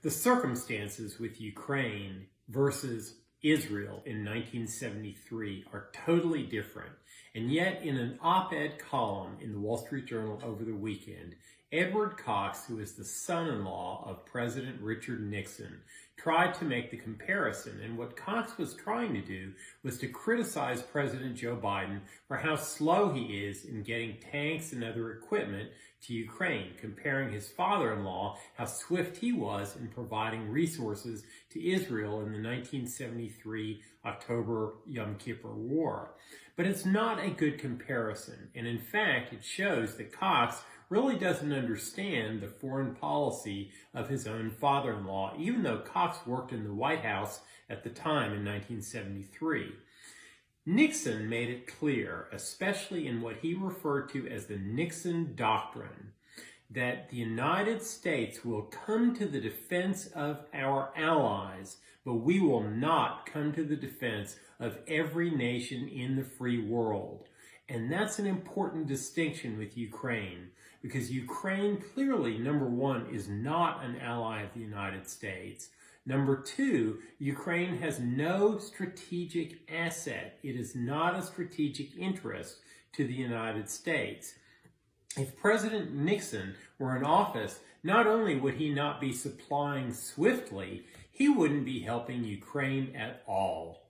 The circumstances with Ukraine versus Israel in 1973 are totally different. And yet, in an op-ed column in the Wall Street Journal over the weekend, Edward Cox, who is the son-in-law of President Richard Nixon, tried to make the comparison. And what Cox was trying to do was to criticize President Joe Biden for how slow he is in getting tanks and other equipment to Ukraine, comparing his father-in-law, how swift he was in providing resources to Israel in the 1973 October Yom Kippur War. But it's not a good comparison, and in fact, it shows that Cox really doesn't understand the foreign policy of his own father-in-law, even though Cox worked in the White House at the time in 1973. Nixon made it clear, especially in what he referred to as the Nixon Doctrine, that the United States will come to the defense of our allies, but we will not come to the defense of every nation in the free world. And that's an important distinction with Ukraine, because Ukraine clearly, number one, is not an ally of the United States. Number two, Ukraine has no strategic asset. It is not a strategic interest to the United States. If President Nixon were in office, not only would he not be supplying swiftly, he wouldn't be helping Ukraine at all.